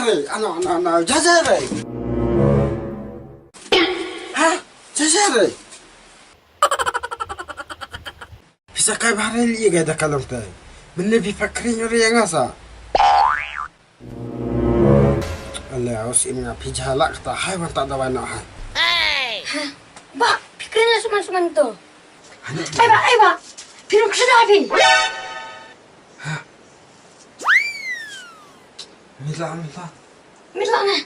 جزيري أنا جزيري. ها جزيري bisa kayak bahari liya gaya dah kalau tu. Mana bifakrin yuri yang asa. Allah aus ini ngapi jalak tak hai man tak dawa nak hai. Hah? Ba, pikirin suman tu. Ba, piruk sedapin. Mila. Mila na.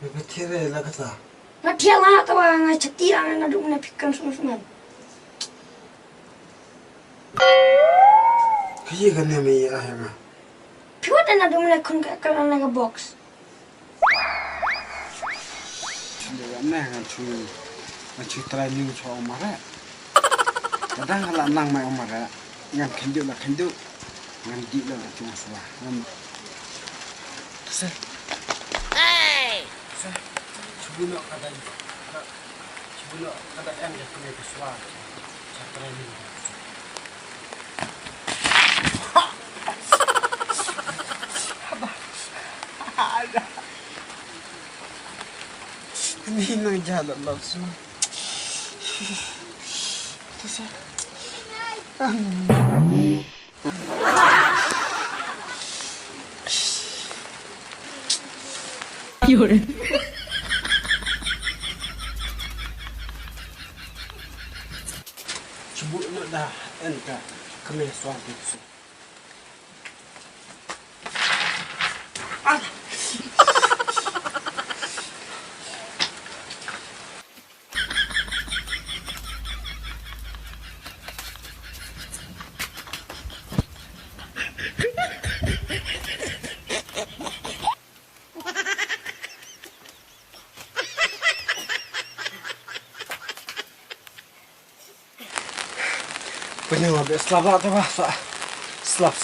Bebetere lah kata. Na dia lah tu orang cetiran na duk na pikirin suman. Kaya kan ni mei ah yang. Piwa na duk na kun kalan na box. Dia nak ngacu training so omara. Kadang kalau nang mai omara ngan kendu ngan di lah cuma salah. Ngan Sir. Hey. Sir. Cubuno kada yang dia kena kesua. Training. Ini nak jalan langsung. Terus ya. Yun. Cuba nak dah entah kena suatu. Benar, habis selap tu bah, selap.